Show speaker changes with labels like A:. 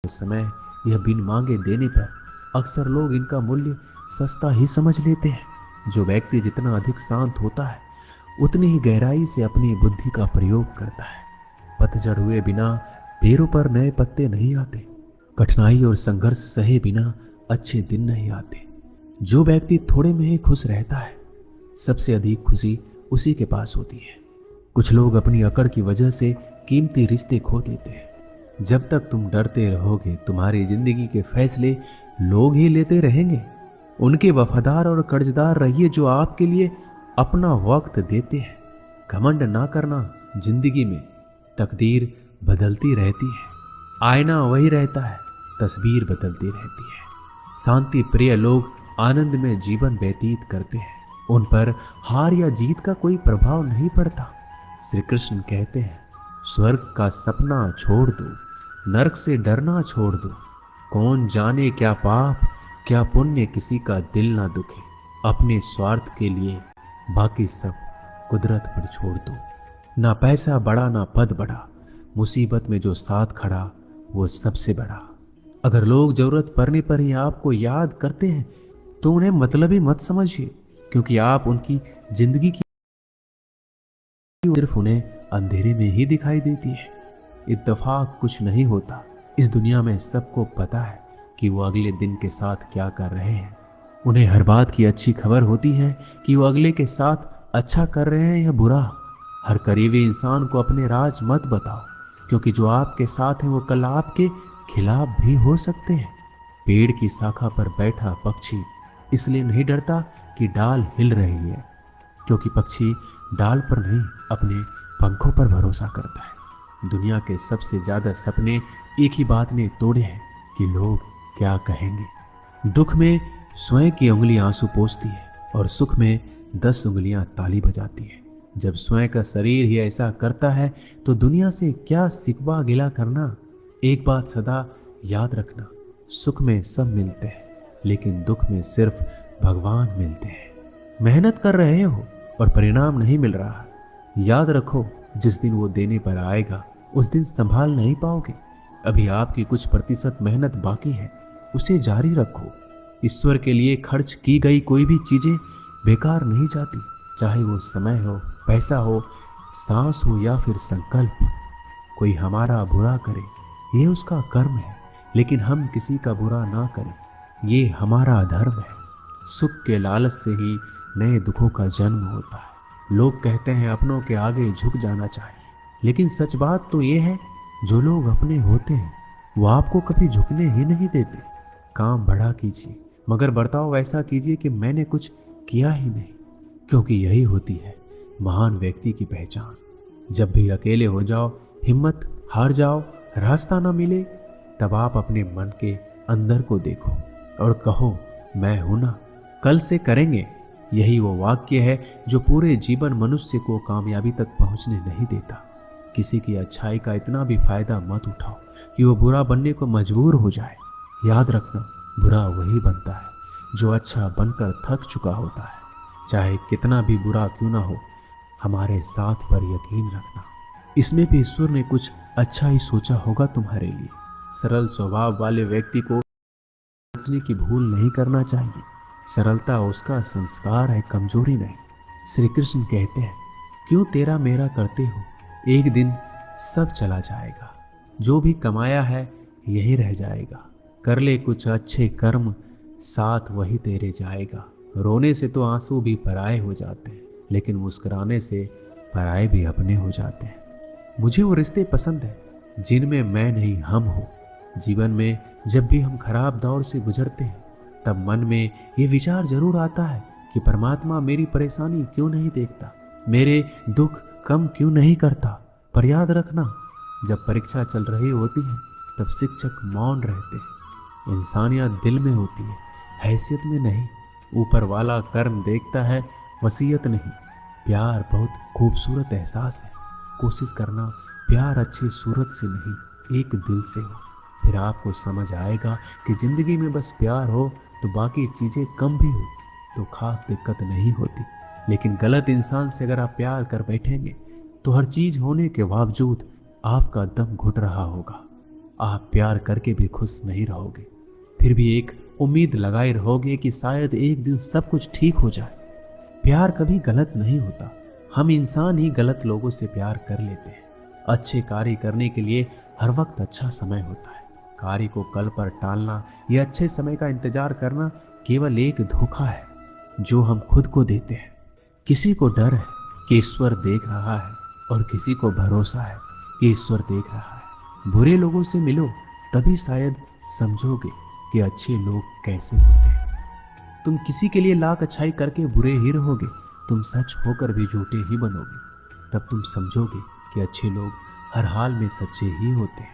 A: समय यह बिन मांगे देने पर अक्सर लोग इनका मूल्य सस्ता ही समझ लेते हैं। जो व्यक्ति जितना अधिक शांत होता है उतनी ही गहराई से अपनी बुद्धि का प्रयोग करता है। पतझड़ हुए बिना पेड़ों पर नए पत्ते नहीं आते। कठिनाई और संघर्ष सहे बिना अच्छे दिन नहीं आते। जो व्यक्ति थोड़े में ही खुश रहता है सबसे अधिक खुशी उसी के पास होती है। कुछ लोग अपनी अकड़ की वजह से कीमती रिश्ते खो देते हैं। जब तक तुम डरते रहोगे तुम्हारी जिंदगी के फैसले लोग ही लेते रहेंगे। उनके वफादार और कर्जदार रहिए जो आपके लिए अपना वक्त देते हैं। घमंड ना करना, जिंदगी में तकदीर बदलती रहती है, आईना वही रहता है, तस्वीर बदलती रहती है। शांति प्रिय लोग आनंद में जीवन व्यतीत करते हैं। उन पर हार या जीत का कोई प्रभाव नहीं पड़ता। श्री कृष्ण कहते हैं, स्वर्ग का सपना छोड़ दो, नरक से डरना छोड़ दो। कौन जाने क्या पाप क्या पुण्य किसी का दिल ना दुखे। अपने स्वार्थ के लिए बाकी सब कुदरत पर छोड़ दो। ना पैसा बड़ा ना पद बड़ा, मुसीबत में जो साथ खड़ा वो सबसे बड़ा। अगर लोग जरूरत पड़ने पर ही आपको याद करते हैं तो उन्हें मतलबी मत समझिए, क्योंकि आप उनकी जिंदगी की सिर्फ उन्हें अंधेरे में ही दिखाई देती है। इत्तेफाक कुछ नहीं होता। इस दुनिया में सबको पता है कि वो अगले दिन के साथ क्या कर रहे हैं। उन्हें हर बात की अच्छी खबर होती है कि वो अगले के साथ अच्छा कर रहे हैं या बुरा। हर करीबी इंसान को अपने राज मत बताओ, क्योंकि जो आपके साथ है वो कल आपके खिलाफ भी हो सकते हैं। पेड़ की शाखा पर बैठा पक्षी इसलिए नहीं डरता कि डाल हिल रही है, क्योंकि पक्षी डाल पर नहीं अपने पंखों पर भरोसा करता है। दुनिया के सबसे ज्यादा सपने एक ही बात ने तोड़े हैं कि लोग क्या कहेंगे। दुख में स्वयं की उंगली आंसू पोंछती है और सुख में 10 उंगलियां ताली बजाती है। जब स्वयं का शरीर ही ऐसा करता है तो दुनिया से क्या सिकवा गिला करना। एक बात सदा याद रखना, सुख में सब मिलते हैं लेकिन दुख में सिर्फ भगवान मिलते हैं। मेहनत कर रहे हो और परिणाम नहीं मिल रहा, याद रखो जिस दिन वो देने पर आएगा उस दिन संभाल नहीं पाओगे। अभी आपकी कुछ प्रतिशत मेहनत बाकी है, उसे जारी रखो। ईश्वर के लिए खर्च की गई कोई भी चीजें बेकार नहीं जाती, चाहे वो समय हो, पैसा हो, सांस हो या फिर संकल्प। कोई हमारा बुरा करे ये उसका कर्म है, लेकिन हम किसी का बुरा ना करें ये हमारा धर्म है। सुख के लालच से ही नए दुखों का जन्म होता है। लोग कहते हैं अपनों के आगे झुक जाना चाहिए, लेकिन सच बात तो ये है जो लोग अपने होते हैं वो आपको कभी झुकने ही नहीं देते। काम बड़ा कीजिए मगर बर्ताव वैसा कीजिए कि मैंने कुछ किया ही नहीं, क्योंकि यही होती है महान व्यक्ति की पहचान। जब भी अकेले हो जाओ, हिम्मत हार जाओ, रास्ता ना मिले, तब आप अपने मन के अंदर को देखो और कहो मैं हूं ना, कल से करेंगे। यही वो वाक्य है जो पूरे जीवन मनुष्य को कामयाबी तक पहुंचने नहीं देता। किसी की अच्छाई का इतना भी फायदा मत उठाओ कि वो बुरा बनने को मजबूर हो जाए। याद रखना, बुरा वही बनता है जो अच्छा बनकर थक चुका होता है। चाहे कितना भी बुरा क्यों ना हो, हमारे साथ पर यकीन रखना, इसमें भी ईश्वर ने कुछ अच्छा ही सोचा होगा तुम्हारे लिए। सरल स्वभाव वाले व्यक्ति को सोचने की भूल नहीं करना चाहिए। सरलता उसका संस्कार है, कमजोरी नहीं। श्री कृष्ण कहते हैं, क्यों तेरा मेरा करते हो, एक दिन सब चला जाएगा। जो भी कमाया है यही रह जाएगा। कर ले कुछ अच्छे कर्म, साथ वही तेरे जाएगा। रोने से तो आंसू भी पराए हो जाते हैं, लेकिन मुस्कुराने से पराए भी अपने हो जाते हैं। मुझे वो रिश्ते पसंद हैं जिनमें मैं नहीं हम हो। जीवन में जब भी हम खराब दौर से गुजरते हैं तब मन में ये विचार जरूर आता है कि परमात्मा मेरी परेशानी क्यों नहीं देखता, मेरे दुख कम क्यों नहीं करता। पर याद रखना, जब परीक्षा चल रही होती है तब शिक्षक मौन रहते हैं। इंसानियत दिल में होती है, हैसियत में नहीं। ऊपर वाला कर्म देखता है, वसीयत नहीं। प्यार बहुत खूबसूरत एहसास है। कोशिश करना प्यार अच्छी सूरत से नहीं, एक दिल से हो। फिर आपको समझ आएगा कि जिंदगी में बस प्यार हो तो बाकी चीज़ें कम भी हो तो खास दिक्कत नहीं होती। लेकिन गलत इंसान से अगर आप प्यार कर बैठेंगे तो हर चीज़ होने के बावजूद आपका दम घुट रहा होगा, आप प्यार करके भी खुश नहीं रहोगे, फिर भी एक उम्मीद लगाए रहोगे कि शायद एक दिन सब कुछ ठीक हो जाए। प्यार कभी गलत नहीं होता, हम इंसान ही गलत लोगों से प्यार कर लेते हैं। अच्छे कार्य करने के लिए हर वक्त अच्छा समय होता है। कार्य को कल पर टालना या अच्छे समय का इंतजार करना केवल एक धोखा है जो हम खुद को देते हैं। किसी को डर है कि ईश्वर देख रहा है और किसी को भरोसा है कि ईश्वर देख रहा है। बुरे लोगों से मिलो, तभी शायद समझोगे कि अच्छे लोग कैसे होते हैं। तुम किसी के लिए लाख अच्छाई करके बुरे ही रहोगे, तुम सच होकर भी झूठे ही बनोगे। तब तुम समझोगे कि अच्छे लोग हर हाल में सच्चे ही होते हैं।